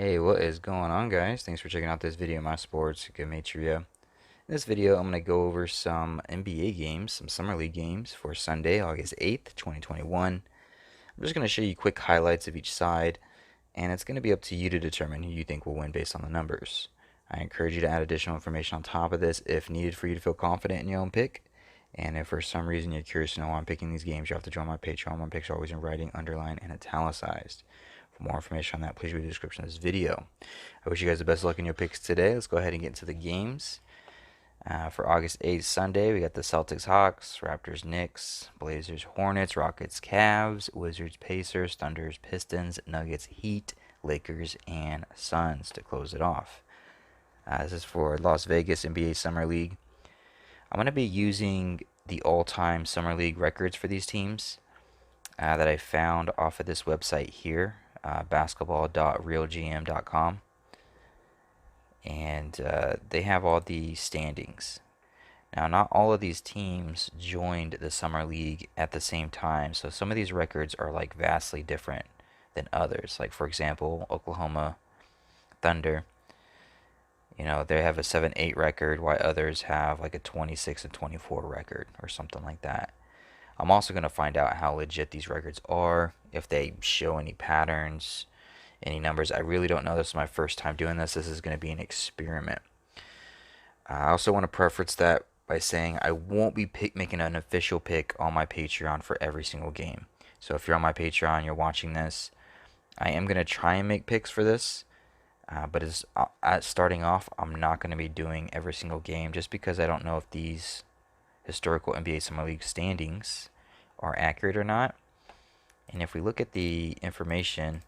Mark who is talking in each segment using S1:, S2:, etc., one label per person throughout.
S1: Hey, what is going on, guys? Thanks for checking out this video of my sports, Gematria. In this video, I'm going to go over some NBA games, some Summer League games for Sunday, August 8th, 2021. I'm just going to show you quick highlights of each side, and it's going to be up to you to determine who you think will win based on the numbers. I encourage you to add additional information on top of this if needed for you to feel confident in your own pick. And if for some reason you're curious to know why I'm picking these games, you have to join my Patreon. My picks are always in writing, underlined, and italicized. For more information on that, please read the description of this video. I wish you guys the best of luck in your picks today. Let's go ahead and get into the games. For August 8th, Sunday, we got the CelticsHawks, Raptors Knicks, Blazers Hornets, Rockets Cavs, Wizards Pacers, Thunders Pistons, Nuggets Heat, Lakers, and Suns to close it off. This is for Las Vegas NBA Summer League. I'm going to be using the all-time Summer League records for these teams that I found off of this website here, basketball.realgm.com. And they have all the standings. Now, not all of these teams joined the Summer League at the same time, so some of these records are like vastly different than others. Like, for example, Oklahoma Thunder, they have a 7-8 record, while others have like a 26-24 record or something like that. I'm also going to find out how legit these records are, if they show any patterns, any numbers. I really don't know. This is my first time doing this. This is going to be an experiment. I also want to preface that by saying I won't be making an official pick on my Patreon for every single game. So if you're on my Patreon, you're watching this, I am going to try and make picks for this. But starting off, I'm not going to be doing every single game just because I don't know if these historical NBA Summer League standings are accurate or not. And if we look at the information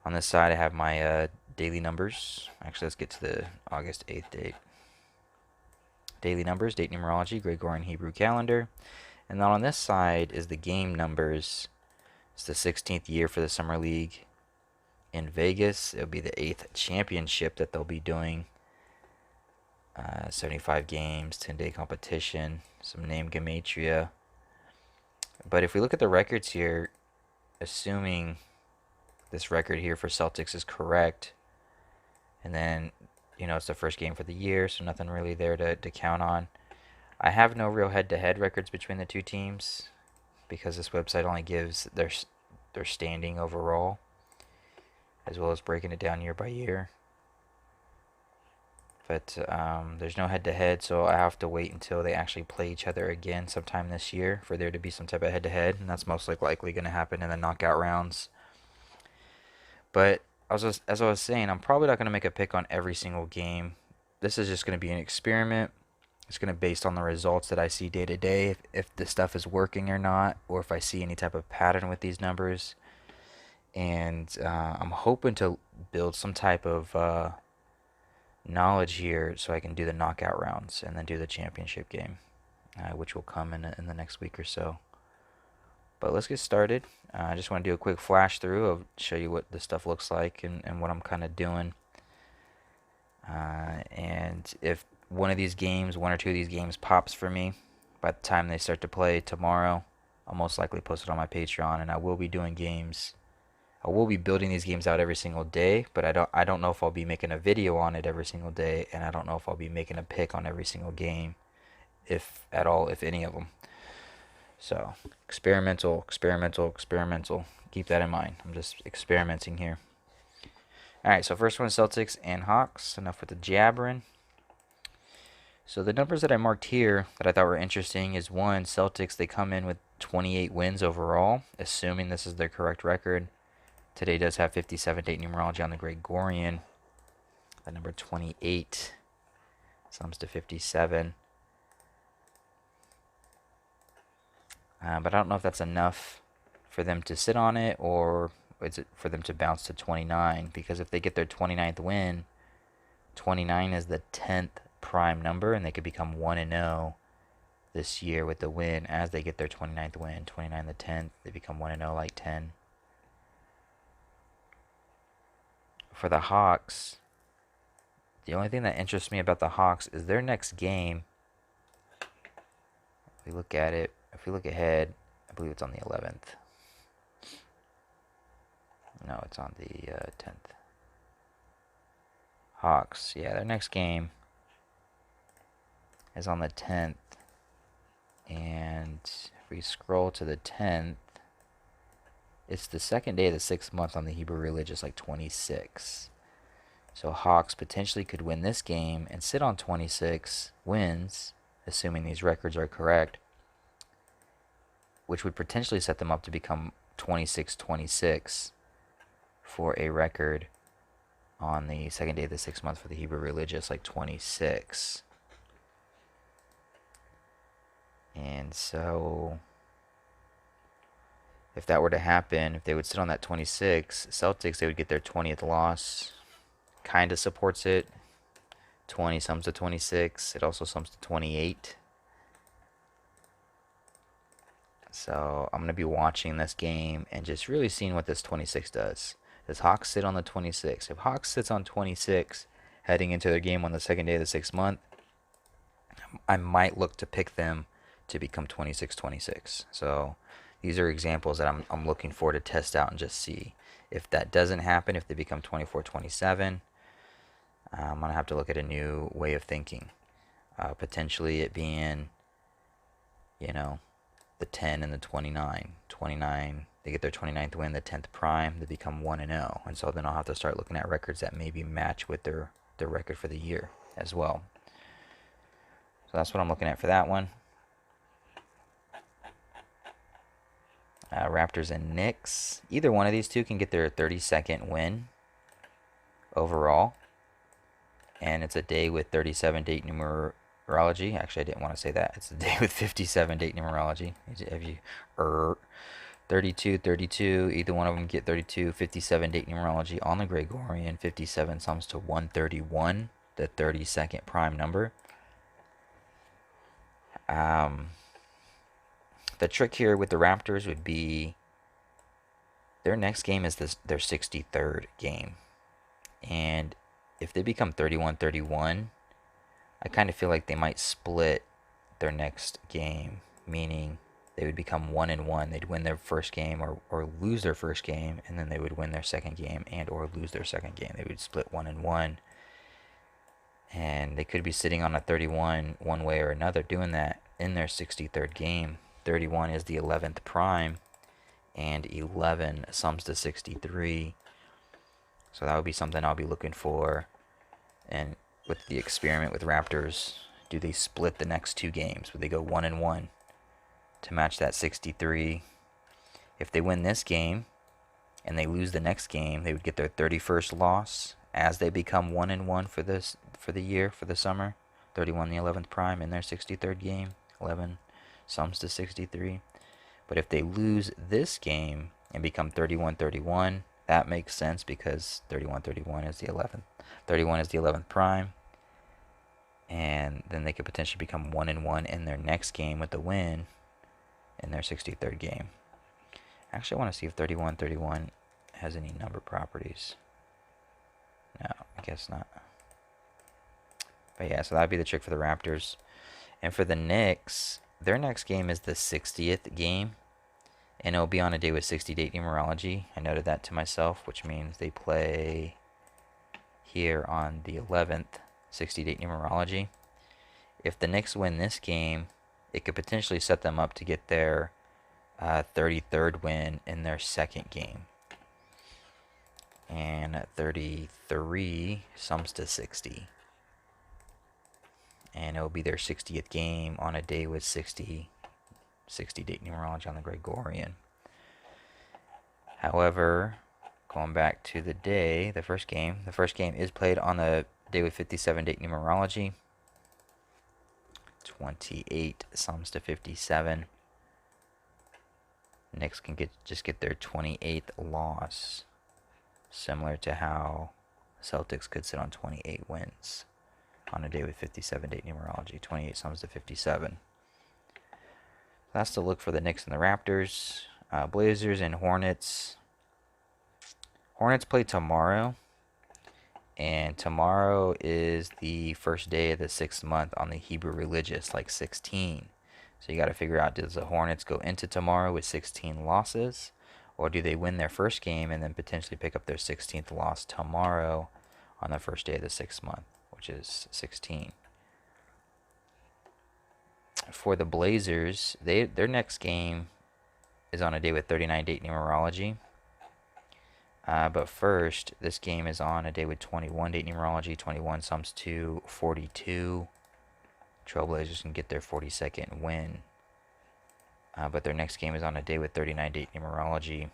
S1: on this side, I have my daily numbers. Actually, let's get to the August 8th date. Daily numbers, date numerology, Gregorian Hebrew calendar. And then on this side is the game numbers. It's the 16th year for the Summer League in Vegas. It'll be the 8th championship that they'll be doing. 75 games, 10-day competition, some name Gematria. But if we look at the records here, assuming this record here for Celtics is correct, and then, it's the first game for the year, so nothing really there to count on. I have no real head-to-head records between the two teams because this website only gives their standing overall, as well as breaking it down year by year. But there's no head-to-head, so I have to wait until they actually play each other again sometime this year for there to be some type of head-to-head, and that's most likely going to happen in the knockout rounds. But as I was saying, I'm probably not going to make a pick on every single game. This is just going to be an experiment. It's going to be based on the results that I see day to day, if the stuff is working or not, or if I see any type of pattern with these numbers. And I'm hoping to build some type of knowledge here so I can do the knockout rounds and then do the championship game, which will come in the next week or so. But let's get started. I just want to do a quick flash through of show you what this stuff looks like and what I'm kind of doing. And if one or two of these games pops for me by the time they start to play tomorrow, I'll most likely post it on my Patreon, and I will be doing games. I will be building these games out every single day, but I don't know if I'll be making a video on it every single day, and I don't know if I'll be making a pick on every single game, if at all, if any of them. So, experimental. Keep that in mind. I'm just experimenting here. Alright, so first one is Celtics and Hawks. Enough with the jabbering. So the numbers that I marked here that I thought were interesting is one, Celtics, they come in with 28 wins overall, assuming this is their correct record. Today does have 57 date numerology on the Gregorian. The number 28 sums to 57. But I don't know if that's enough for them to sit on it, or is it for them to bounce to 29? Because if they get their 29th win, 29 is the 10th prime number, and they could become 1-0 this year with the win as they get their 29th win. 29 the 10th, they become 1-0 like 10. For the Hawks, the only thing that interests me about the Hawks is their next game. If we look at it, if we look ahead, I believe it's on the 11th. No, it's on the 10th. Hawks, yeah, their next game is on the 10th. And if we scroll to the 10th, it's the second day of the 6th month on the Hebrew religious, like 26. So Hawks potentially could win this game and sit on 26 wins, assuming these records are correct, which would potentially set them up to become 26-26 for a record on the second day of the 6th month for the Hebrew religious, like 26. And so if that were to happen, if they would sit on that 26, Celtics, they would get their 20th loss. Kind of supports it. 20 sums to 26. It also sums to 28. So I'm going to be watching this game and just really seeing what this 26 does. Does Hawks sit on the 26? If Hawks sits on 26 heading into their game on the second day of the 6th month, I might look to pick them to become 26-26. So these are examples that I'm looking for to test out and just see. If that doesn't happen, if they become 24-27, I'm going to have to look at a new way of thinking. Potentially it being, the 10 and the 29. 29, they get their 29th win, the 10th prime, they become 1-0. And so then I'll have to start looking at records that maybe match with their record for the year as well. So that's what I'm looking at for that one. Raptors and Knicks. Either one of these two can get their 32nd win overall. And it's a day with 37 date numerology. Actually, I didn't want to say that. It's a day with 57 date numerology. Have you 32, 32. Either one of them get 32, 57 date numerology on the Gregorian. 57 sums to 131, the 32nd prime number. The trick here with the Raptors would be their next game is their 63rd game. And if they become 31-31, I kind of feel like they might split their next game, meaning they would become 1-1. They'd win their first game or lose their first game, and then they would win their second game and or lose their second game. They would split 1-1. And they could be sitting on a 31 one way or another doing that in their 63rd game. 31 is the 11th prime, and 11 sums to 63. So that would be something I'll be looking for. And with the experiment with Raptors, do they split the next two games? Would they go 1-1 to match that 63? If they win this game and they lose the next game, they would get their 31st loss as they become 1-1 for the year, for the summer. 31 the 11th prime in their 63rd game. 11 sums to 63. But if they lose this game and become 31-31, that makes sense because 31-31 is the 11th. 31 is the 11th prime. And then they could potentially become 1-1 in their next game with the win in their 63rd game. Actually, I want to see if 31-31 has any number properties. No, I guess not. But yeah, so that would be the trick for the Raptors. And for the Knicks, their next game is the 60th game. And it'll be on a day with 60 date numerology. I noted that to myself, which means they play here on the 11th, 60 date numerology. If the Knicks win this game, it could potentially set them up to get their 33rd win in their second game. And 33 sums to 60. And it'll be their 60th game on a day with 60 date numerology on the Gregorian. However, going back to the day, the first game is played on the day with 57 date numerology. 28 sums to 57. Knicks can just get their 28th loss, similar to how Celtics could sit on 28 wins on a day with 57 date numerology. 28 sums to 57. That's the look for the Knicks and the Raptors. Blazers and Hornets. Hornets play tomorrow. And tomorrow is the first day of the 6th month on the Hebrew religious, like 16. So you got to figure out, does the Hornets go into tomorrow with 16 losses? Or do they win their first game and then potentially pick up their 16th loss tomorrow on the first day of the 6th month, which is 16? For the Blazers, their next game is on a day with 39 date numerology. But first, this game is on a day with 21 date numerology. 21 sums to 42. Trailblazers can get their 42nd win. But their next game is on a day with 39 date numerology,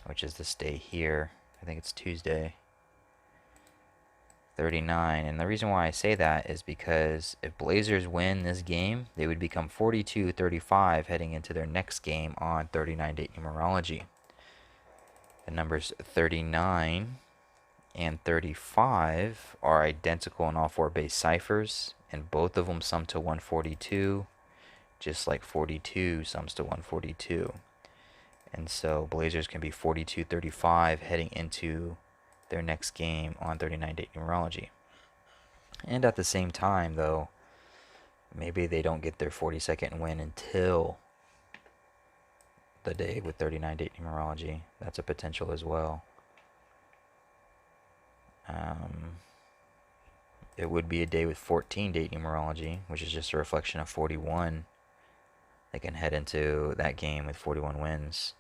S1: which is this day here. I think it's Tuesday. 39. And the reason why I say that is because if Blazers win this game, they would become 42-35 heading into their next game on 39 date numerology. The numbers 39 and 35 are identical in all four base ciphers, and both of them sum to 142, just like 42 sums to 142. And so Blazers can be 42-35 heading into their next game on 39 date numerology. And at the same time, though, maybe they don't get their 42nd win until the day with 39 date numerology. That's a potential as well. It would be a day with 14 date numerology, which is just a reflection of 41. They can head into that game with 41 wins.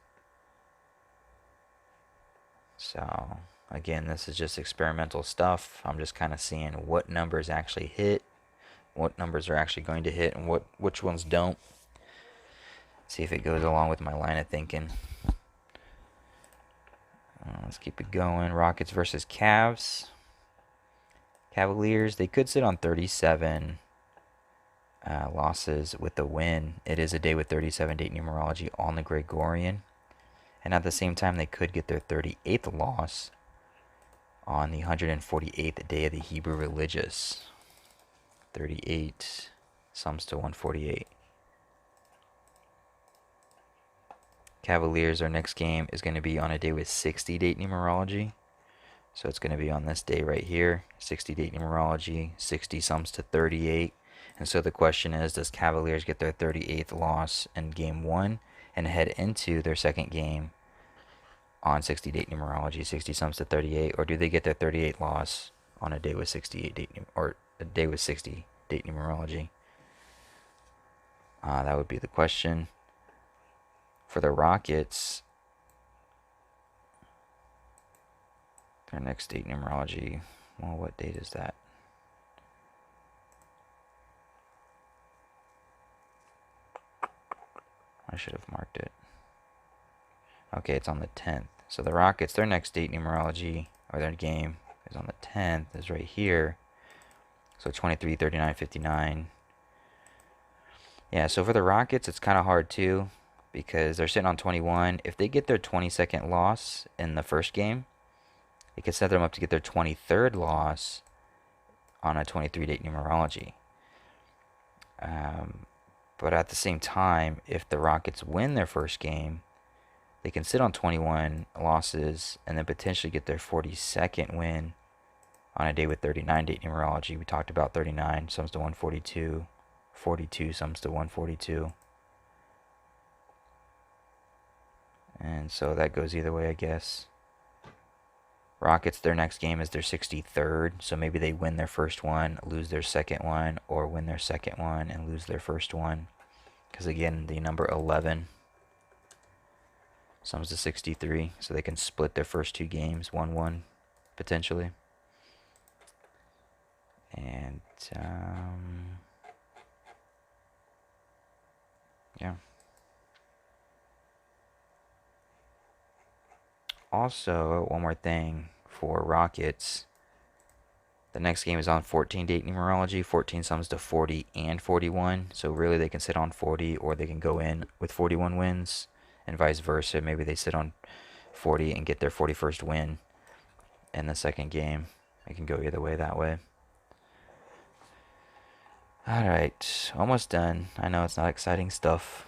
S1: So, again, this is just experimental stuff. I'm just kind of seeing what numbers actually hit, what numbers are actually going to hit, and which ones don't. See if it goes along with my line of thinking. Let's keep it going. Rockets versus Cavs. Cavaliers, they could sit on 37 losses with a win. It is a day with 37 date numerology on the Gregorian. And at the same time, they could get their 38th loss on the 148th day of the Hebrew Religious. 38 sums to 148. Cavaliers, their next game is going to be on a day with 60 date numerology. So it's going to be on this day right here. 60 date numerology. 60 sums to 38. And so the question is, does Cavaliers get their 38th loss in game 1 and head into their second game on 60 date numerology? 60 sums to 38. Or do they get their 38th loss on a day with 68 date or a day with 60 date numerology? That would be the question. For the Rockets, their next date numerology, well, what date is that? I should have marked it. Okay, it's on the 10th. So the Rockets, their next date numerology, or their game, is on the 10th, is right here. So 23, 39, 59. Yeah, so for the Rockets, it's kind of hard too, because they're sitting on 21. If they get their 22nd loss in the first game, it could set them up to get their 23rd loss on a 23 date numerology. But at the same time, if the Rockets win their first game, they can sit on 21 losses and then potentially get their 42nd win on a day with 39 date numerology. We talked about 39 sums to 142, 42 sums to 142. And so that goes either way, I guess. Rockets, their next game is their 63rd, so maybe they win their first one, lose their second one, or win their second one and lose their first one. Because again, the number 11 sums to 63, so they can split their first two games, 1-1, potentially. And, yeah. Also, one more thing for Rockets. The next game is on 14 date numerology. 14 sums to 40 and 41. So really they can sit on 40 or they can go in with 41 wins and vice versa. Maybe they sit on 40 and get their 41st win in the second game. It can go either way that way. Alright, almost done. I know it's not exciting stuff.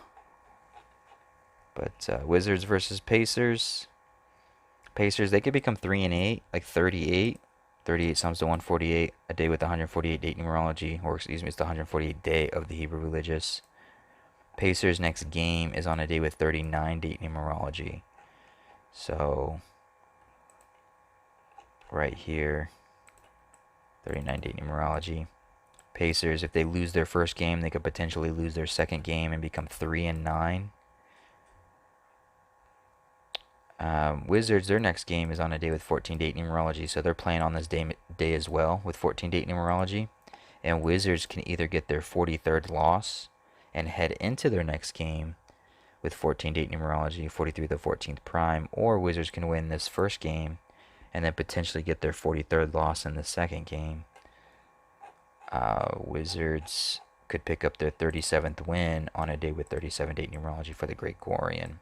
S1: But Wizards versus Pacers. Pacers, they could become 3-8, like 38. 38 sums to 148, a day with 148 date numerology, or excuse me, it's the 148th day of the Hebrew Religious. Pacers' next game is on a day with 39 date numerology. So right here, 39-date numerology. Pacers, if they lose their first game, they could potentially lose their second game and become 3-9. Wizards, their next game is on a day with 14-date numerology, so they're playing on this day as well with 14-date numerology. And Wizards can either get their 43rd loss and head into their next game with 14-date numerology, 43 to the 14th prime, or Wizards can win this first game and then potentially get their 43rd loss in the second game. Wizards could pick up their 37th win on a day with 37-date numerology for the Gregorian.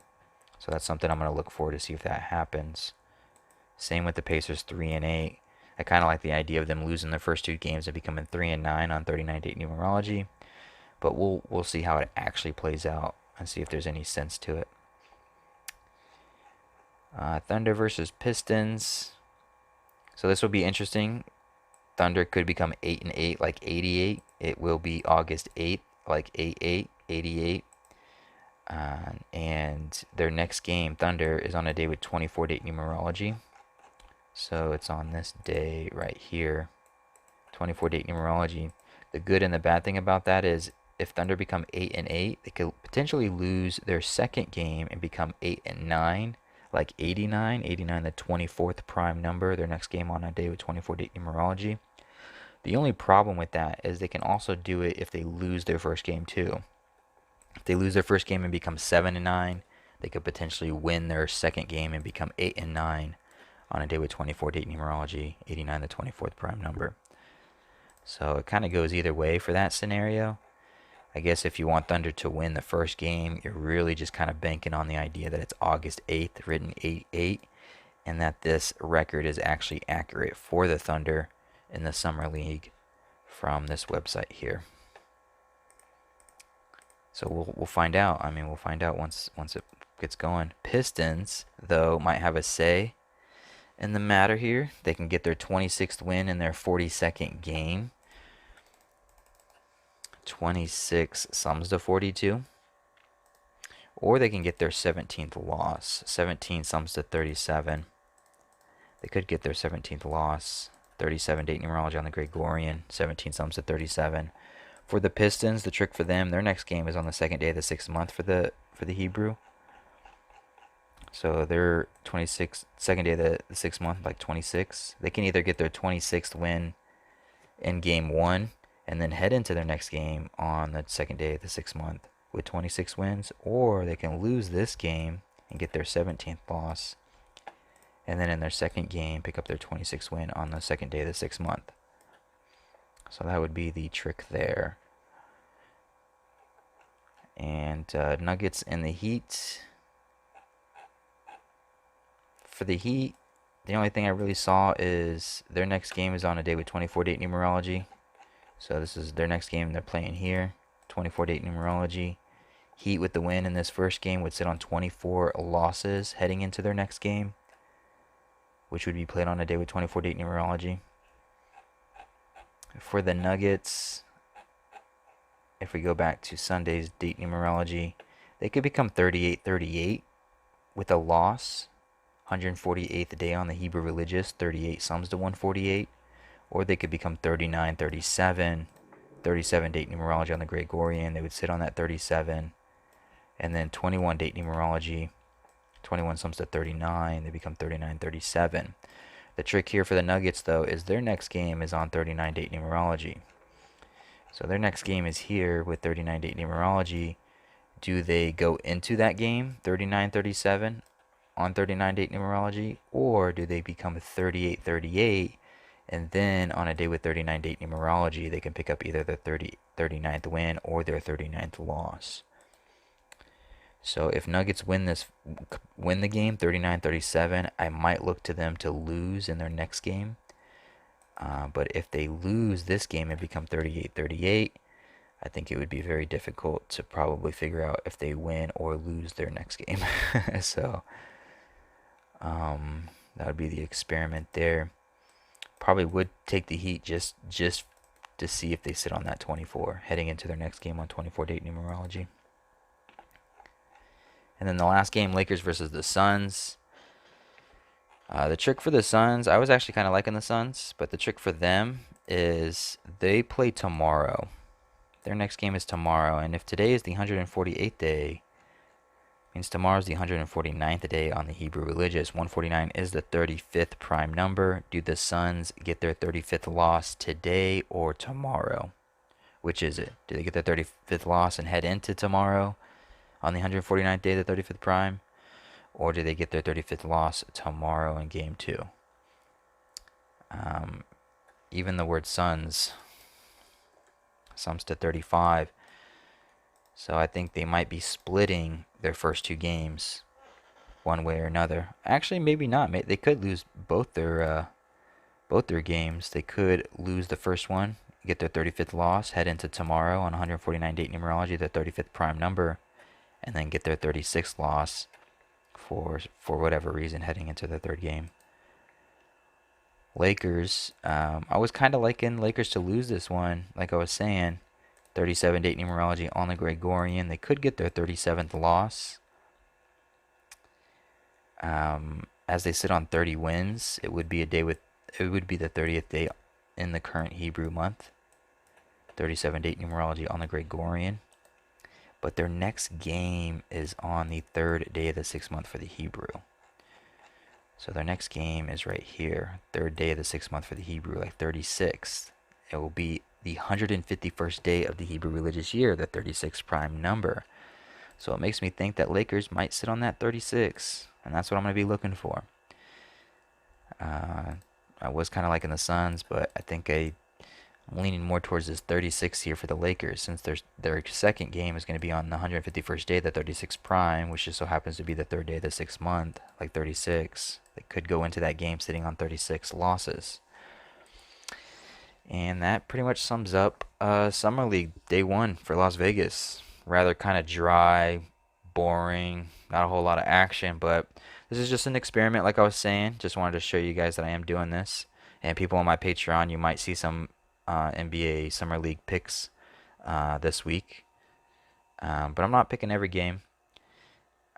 S1: So that's something I'm going to look forward to see if that happens. Same with the Pacers 3-8. I kind of like the idea of them losing their first two games and becoming 3-9 on 39-date numerology. But we'll see how it actually plays out and see if there's any sense to it. Thunder versus Pistons. So this will be interesting. Thunder could become 8-8 like 88. It will be August 8th like 88, 88. And their next game, Thunder, is on a day with 24-date numerology. So it's on this day right here, 24-date numerology. The good and the bad thing about that is if Thunder become 8-8, they could potentially lose their second game and become 8-9, like 89, 89 the 24th prime number, their next game on a day with 24-date numerology. The only problem with that is they can also do it if they lose their first game too. If they lose their first game and become 7-9, they could potentially win their second game and become 8-9 on a day with 24-date numerology, 89 the 24th prime number. So it kind of goes either way for that scenario. I guess if you want Thunder to win the first game, you're really just kind of banking on the idea that it's August 8th, written 8-8, and that this record is actually accurate for the Thunder in the Summer League from this website here. So we'll find out. I mean, we'll find out once it gets going. Pistons, though, might have a say in the matter here. They can get their 26th win in their 42nd game. 26 sums to 42. Or they can get their 17th loss. 17 sums to 37. They could get their 17th loss. 37-date numerology on the Gregorian. 17 sums to 37. For the Pistons, the trick for them, their next game is on the second day of the 6th month for the Hebrew. So their 26th, second day of the 6th month, like 26. They can either get their 26th win in game 1 and then head into their next game on the second day of the 6th month with 26 wins, or they can lose this game and get their 17th loss, and then in their second game pick up their 26th win on the second day of the 6th month. So that would be the trick there. And Nuggets and the Heat. For the Heat, the only thing I really saw is their next game is on a day with 24-date numerology. So this is their next game they're playing here. 24-date numerology. Heat with the win in this first game would sit on 24 losses heading into their next game, which would be played on a day with 24-date numerology. For the Nuggets, if we go back to Sunday's date numerology, they could become 38-38 with a loss. 148th day on the Hebrew religious, 38 sums to 148. Or they could become 39-37, 37-date numerology on the Gregorian. They would sit on that 37. And then 21-date numerology, 21 sums to 39. They become 39-37. The trick here for the Nuggets, though, is their next game is on 39-date numerology. So their next game is here with 39-date numerology. Do they go into that game 39-37 on 39-date numerology, or do they become 38-38 and then on a day with 39-date numerology they can pick up either their 39th win or their 39th loss? So if Nuggets win the game 39-37, I might look to them to lose in their next game. But if they lose this game and become 38-38, I think it would be very difficult to probably figure out if they win or lose their next game. So that would be the experiment there. Probably would take the Heat just to see if they sit on that 24 heading into their next game on 24-date numerology. And then the last game, Lakers versus the Suns. The trick for the Suns, I was actually kind of liking the Suns, but the trick for them is they play tomorrow. Their next game is tomorrow, and if today is the 148th day, means tomorrow's the 149th day on the Hebrew religious. 149 is the 35th prime number. Do the Suns get their 35th loss today or tomorrow? Which is it? Do they get their 35th loss and head into tomorrow on the 149th day, the 35th prime? Or do they get their 35th loss tomorrow in game 2? Even the word Suns sums to 35. So I think they might be splitting their first 2 games one way or another. Actually, maybe not. They could lose both their games. They could lose the first one, get their 35th loss, head into tomorrow on 149 date numerology, their 35th prime number, and then get their 36th loss for whatever reason heading into the third game. Lakers, I was kind of liking Lakers to lose this one, like I was saying. 37 date numerology on the Gregorian. They could get their 37th loss. As they sit on 30 wins, it would be the 30th day in the current Hebrew month. 37 date numerology on the Gregorian. But their next game is on the 3rd day of the 6th month for the Hebrew. So their next game is right here. 3rd day of the 6th month for the Hebrew, like 36th. It will be the 151st day of the Hebrew religious year, the 36th prime number. So it makes me think that Lakers might sit on that 36, and that's what I'm going to be looking for. I was kind of liking the Suns, but I think I'm leaning more towards this 36 here for the Lakers, since their second game is going to be on the 151st day, the 36th prime, which just so happens to be the 3rd day of the 6th month, like 36. They could go into that game sitting on 36 losses. And that pretty much sums up Summer League Day 1 for Las Vegas. Rather kind of dry, boring, not a whole lot of action, but this is just an experiment like I was saying. Just wanted to show you guys that I am doing this. And people on my Patreon, you might see some NBA Summer League picks this week. But I'm not picking every game.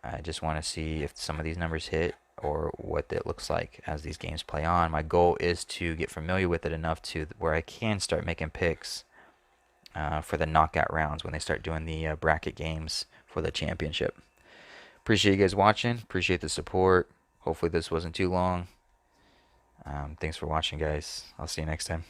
S1: I just want to see if some of these numbers hit or what it looks like as these games play on. My goal is to get familiar with it enough to where I can start making picks for the knockout rounds when they start doing the bracket games for the championship. Appreciate you guys watching. Appreciate the support. Hopefully this wasn't too long. Thanks for watching, guys. I'll see you next time.